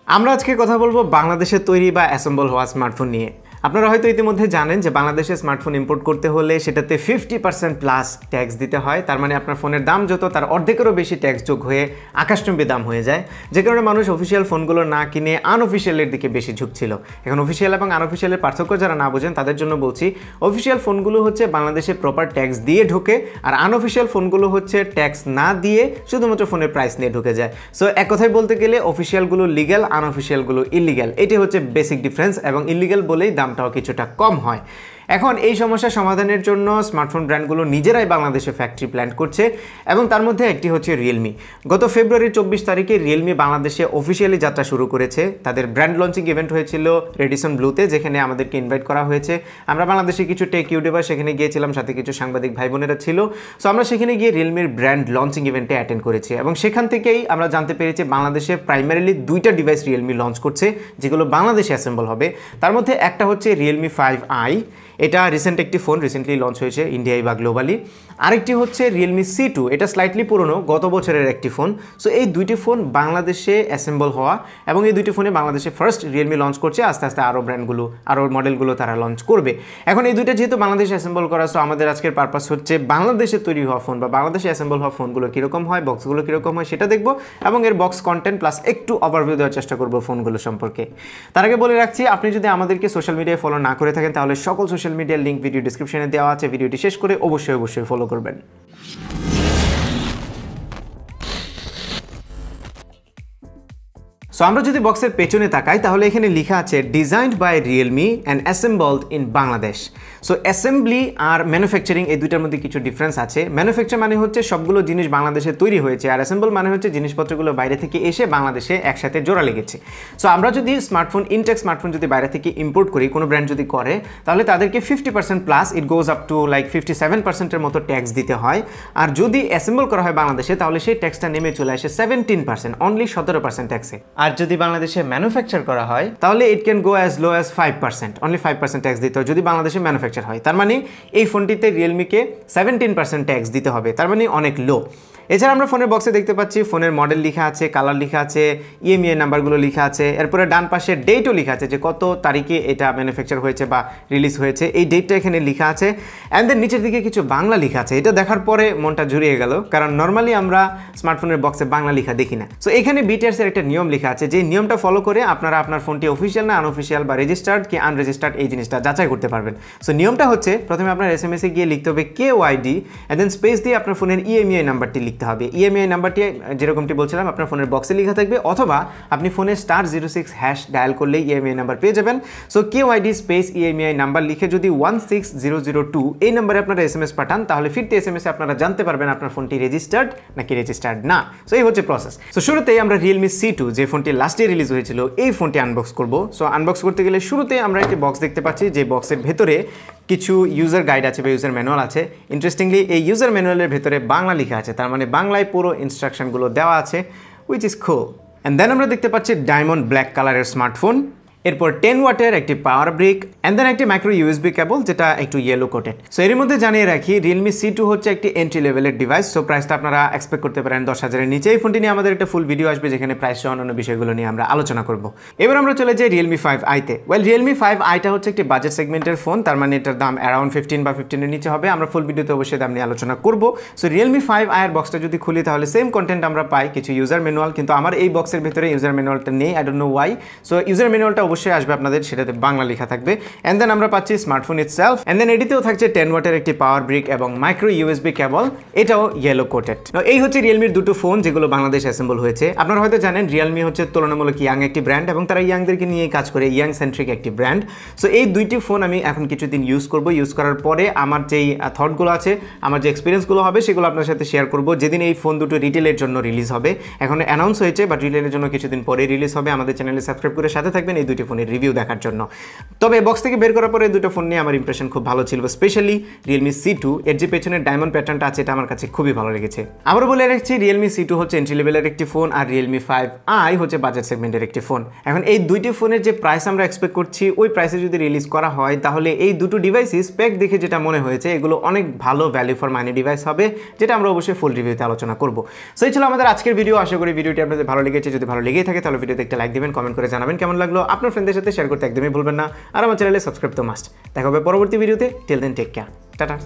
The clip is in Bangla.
আমরা আজকে কথা বলবো বাংলাদেশে তৈরি বা অ্যাসেম্বল হওয়া স্মার্টফোন নিয়ে। আপনারা হয়তো ইতিমধ্যে জানেন যে বাংলাদেশে স্মার্টফোন ইম্পোর্ট করতে হলে সেটাতে 50% প্লাস ট্যাক্স দিতে হয়। তার মানে আপনার ফোনের দাম যত তার অর্ধেকেরও বেশি ট্যাক্স যোগ হয়ে আকাশচুম্বী দাম হয়ে যায়, যে কারণে মানুষ অফিসিয়াল ফোনগুলো না কিনে আনঅফিসিয়ালের দিকে বেশি ঝুঁকছিল। এখন অফিসিয়াল এবং আনঅফিসিয়ালের পার্থক্য যারা না বোঝেন তাদের জন্য বলছি, অফিসিয়াল ফোনগুলো হচ্ছে বাংলাদেশে প্রপার ট্যাক্স দিয়ে ঢোকে, আর আনঅফিসিয়াল ফোনগুলো হচ্ছে ট্যাক্স না দিয়ে শুধুমাত্র ফোনের প্রাইস নিয়ে ঢুকে যায়। সো এক কথায় বলতে গেলে অফিসিয়ালগুলো লিগ্যাল, আনঅফিসিয়ালগুলো ইলিগ্যাল। এটি হচ্ছে বেসিক ডিফারেন্স, এবং ইলিগ্যাল বলেই দামটাও কিছুটা কম হয়। এখন এই সমস্যা সমাধানের জন্য স্মার্টফোন ব্র্যান্ডগুলো নিজেরাই বাংলাদেশে ফ্যাক্টরি প্ল্যান করছে, এবং তার মধ্যে একটি হচ্ছে রিয়েলমি। গত ফেব্রুয়ারির 24 তারিখে রিয়েলমি বাংলাদেশে অফিসিয়ালি যাত্রা শুরু করেছে। তাদের ব্র্যান্ড লঞ্চিং ইভেন্ট হয়েছিল রেডিসন ব্লুতে, যেখানে আমাদেরকে ইনভাইট করা হয়েছে। আমরা বাংলাদেশে কিছু টেক ইউটিউবার সেখানে গিয়েছিলাম, সাথে কিছু সাংবাদিক ভাই বোনেরা ছিল। সো আমরা সেখানে গিয়ে রিয়েলমির ব্র্যান্ড লঞ্চিং ইভেন্টে অ্যাটেন্ড করেছি, এবং সেখান থেকেই আমরা জানতে পেরেছি বাংলাদেশে প্রাইমারিলি দুইটা ডিভাইস রিয়েলমি লঞ্চ করছে, যেগুলো বাংলাদেশে অ্যাসেম্বল হবে। তার মধ্যে একটা হচ্ছে রিয়েলমি 5i, এটা রিসেন্ট একটি ফোন, রিসেন্টলি লঞ্চ হয়েছে ইন্ডিয়ায় বা গ্লোবালি। আরেকটি হচ্ছে রিয়েলমি C2, এটা স্লাইটলি পুরনো, গত বছরের একটি ফোন। সো এই দুইটি ফোন বাংলাদেশে অ্যাসেম্বল হওয়া, এবং এই দুইটি ফোনে বাংলাদেশে ফার্স্ট রিয়েলমি লঞ্চ করছে। আস্তে আস্তে আরও ব্র্যান্ডগুলো, আরও মডেলগুলো তারা লঞ্চ করবে। এখন এই দুইটা যেহেতু বাংলাদেশে অ্যাসেম্বল করা, সো আমাদের আজকের পারপাস হচ্ছে বাংলাদেশে তৈরি হওয়া ফোন বা বাংলাদেশে অ্যাসেম্বল হওয়া ফোনগুলো কীরকম হয়, বক্সগুলো কীরকম হয় সেটা দেখবো, এবং এর বক্স কন্টেন্ট প্লাস একটু ওভারভিউ দেওয়ার চেষ্টা করবো ফোনগুলো সম্পর্কে। তার আগে বলে রাখছি, আপনি যদি আমাদেরকে সোশ্যাল মিডিয়ায় ফলো না করে থাকেন, তাহলে সকল সোশ্যাল মিডিয়ার লিঙ্ক ভিডিও ডিসক্রিপশনে দেওয়া আছে। ভিডিওটি শেষ করে অবশ্যই ফলো করবেন। সো আমরা যদি বক্সের পেছনে তাকাই, তাহলে এখানে লেখা আছে designed by Realme and assembled in Bangladesh. So assembly আর ম্যানুফ্যাকচারিং এই দুইটার মধ্যে কিছু ডিফারেন্স আছে। ম্যানুফ্যাকচার মানে হচ্ছে সবগুলো জিনিস বাংলাদেশে তৈরি হয়েছে, আর অ্যাসেম্বল মানে হচ্ছে জিনিসপত্রগুলো বাইরে থেকে এসে বাংলাদেশে একসাথে জোড়া লেগেছে। সো আমরা যদি স্মার্টফোন, ইনটেক স্মার্টফোন যদি বাইরে থেকে ইম্পোর্ট করি, কোনো ব্র্যান্ড যদি করে, তাহলে তাদেরকে 50% plus, it goes up to like 57%-এর মতো ট্যাক্স দিতে হয়। আর যদি অ্যাসেম্বল করা হয় বাংলাদেশে, তাহলে সেই ট্যাক্সটা নেমে চলে আসে 17%, অনলি 17% ট্যাক্সে। আর যদি বাংলাদেশে ম্যানুফ্যাকচার করা হয়, তাহলে it can go as low as 5%, only 5% tax দিতে হয় যদি বাংলাদেশে ম্যানুফ্যাকচার হয়। তার মানে এই ফোনটিতে রিয়েলমিকে 17% ট্যাক্স দিতে হবে, তার মানে অনেক লো। এছাড়া আমরা ফোনের বক্সে দেখতে পাচ্ছি ফোনের মডেল লেখা আছে, কালার লেখা আছে, ইএমআই নাম্বারগুলো লেখা আছে, এরপরে ডান পাশে ডেটও লেখা আছে যে কত তারিখে এটা ম্যানুফ্যাকচার হয়েছে বা রিলিজ হয়েছে, এই ডেটটা এখানে লেখা আছে। অ্যান্ড দেন নিচের দিকে কিছু বাংলা লেখা আছে। এটা দেখার পরে মনটা জুড়িয়ে গেল, কারণ নর্মালি আমরা স্মার্টফোনের বক্সে বাংলা লেখা দেখি না। সো এখানে বিটিআরসির একটা নিয়ম লেখা আছে, যে নিয়মটা ফলো করে আপনারা আপনার ফোনটি অফিসিয়াল না আনঅফিসিয়াল বা রেজিস্টার্ড কি আনরেজিস্টার্ড এই জিনিসটা যাচাই করতে পারবেন। সো নিয়মটা হচ্ছে, প্রথমে আপনার এসএমএসে গিয়ে লিখতে হবে KYD, অ্যান্ড দেন স্পেস দিয়ে আপনার ফোনের ইএমআই নাম্বারটি লিখতে হবে। ইএমআই নাম্বারটি যেরকমটি বলছিলাম আপনার ফোনের বক্সে লেখা থাকবে, অথবা আপনি ফোনে *06# ডায়াল করলেই ইএমআই নাম্বার পেয়ে যাবেন। So KYD space EMI number লিখে যদি 16002 এই নাম্বারে আপনারা এসএমএস পাঠান, তাহলে ফিরতে এসএমএসে আপনারা জানতে পারবেন আপনার ফোনটি রেজিস্টার্ড নাকি রেজিস্টার্ড না। সো এই হচ্ছে প্রসেস। সো শুরুতেই আমরা রিয়েলমি C2, যে ফোনটি লাস্ট ইয়ার রিলিজ হয়েছিল, এই ফোনটি আনবক্স করব। সো আনবক্স করতে গেলে শুরুতে আমরা একটি বক্স দেখতে পাচ্ছি, যে বক্সের ভেতরে কিছু ইউজার গাইড আছে বা ইউজার ম্যানুয়াল আছে। ইন্টারেস্টিংলি এই ইউজার ম্যানুয়ালের ভেতরে বাংলা লেখা আছে, তার মানে বাংলায় পুরো ইনস্ট্রাকশনগুলো দেওয়া আছে, which is cool. And then আমরা দেখতে পাচ্ছি ডায়মন্ড ব্ল্যাক কালারের স্মার্টফোন, এরপর 10 ওয়াটের একটি পাওয়ার ব্রিক, অ্যান্ড দেন একটি মাইক্রো ইউএসবি কেবল, যেটা একটু ইয়েলো কোটেড। সো এর মধ্যে জানিয়ে রাখি, রিয়েলমি C2 হচ্ছে একটি এন্ট্রি লেভেলের ডিভাইস। সো প্রাইসটা আপনারা এক্সপেক্ট করতে পারেন 10,000-এর নিচে। এই ফোনটি নিয়ে আমাদের একটা ফুল ভিডিও আসবে, যেখানে প্রাইস সহ অন্যান্য বিষয়গুলো নিয়ে আমরা আলোচনা করব। এবার আমরা চলে যাই রিয়েলমি 5i-তে। রিয়েলমি 5i-টা হচ্ছে একটি বাজেট সেগমেন্টের ফোন, তার মানে এটার দাম অ্যারাউন্ড 15 বা 15-এর নিচে হবে। আমরা ফুল ভিডিওতে অবশ্যই দাম নিয়ে আলোচনা করব। সো রিয়েলমি 5i-এর বক্সটা যদি খুলি, তাহলে সেম কন্টেন্ট আমরা পাই, কিছু ইউজার ম্যানুয়াল, কিন্তু আমার এই বক্সের ভিতরে ইউজার ম্যানুয়ালটা নেই, I don't know why. So user ম্যানুয়ালটা অবশ্যই আসবে আপনাদের, সেটাতে বাংলা লেখা থাকবে। এন্ড দেন আমরা পাচ্ছি স্মার্টফোন ইটসেলফ, এন্ড দেন এটিতেও থাকছে 10 ওয়াটের একটি পাওয়ার ব্রিক এবং মাইক্রো ইউএসবি কেবল, এটাও ইয়েলো কোটেড। এই হচ্ছে রিয়েলমির দুটো ফোন যেগুলো বাংলাদেশ অ্যাসেম্বল হয়েছে। আপনারা হয়তো জানেন রিয়েলমি হচ্ছে তুলনামূলক ইয়াং একটি ব্র্যান্ড, এবং তারা ইয়াংদেরকে নিয়ে কাজ করে, ইয়াং সেন্ট্রিক একটি ব্র্যান্ড। সো এই দুইটি ফোন আমি এখন কিছুদিন ইউজ করব। ইউজ করার পরে আমার যেই থটগুলো আছে, আমার যে এক্সপিরিয়েন্সগুলো হবে, সেগুলো আপনার সাথে শেয়ার করব। যেদিন এই ফোন দুটো রিটেলের জন্য রিলিজ হবে, এখন অ্যানাউন্স হয়েছে, বাট রিটেলের জন্য কিছুদিন পরে রিলিজ হবে। আমাদের চ্যানেলে সাবস্ক্রাইব করে সাথে থাকবেন, এই দুটি ফোনের রিভিউ দেখার জন্য। তবে বক্স থেকে বের করার পরে দুটো ফোন নিয়ে আমার ইমপ্রেশন খুব ভালো ছিল, স্পেশালি Realme C2 এর যে পেছনের ডায়মন্ড প্যাটার্নটা আছে এটা আমার কাছে খুবই ভালো লেগেছে। আবারও বলে রাখছি Realme C2 হচ্ছে এন্ট্রি লেভেলের একটি ফোন আর Realme 5i হচ্ছে বাজেট সেগমেন্টের একটি ফোন। এখন এই দুইটি ফোনের যে প্রাইস আমরা এক্সপেক্ট করছি ওই প্রাইসে যদি রিলিজ করা হয় তাহলে এই দুটো ডিভাইসই স্পেক দেখে যেটা মনে হয়েছে এগুলো অনেক ভালো ভ্যালু ফর মানি ডিভাইস হবে, যেটা আমরা অবশ্যই ফুল রিভিউতে আলোচনা করব। সো এই ছিল আমাদের আজকের ভিডিও। আশা করি ভিডিওটি আপনাদের ভালো লেগেছে। যদি ভালো লেগেই থাকে তাহলে ভিডিওতে একটা লাইক দিবেন, কমেন্ট করে জানাবেন কেমন লাগলো, আপনার ফ্রেন্ডদের সাথে শেয়ার করতে একদমই ভুলবেন না, আর আমার চ্যানেলে সাবস্ক্রাইব তো মাস্ট। দেখা হবে পরবর্তী ভিডিওতে। Till then take care, tata.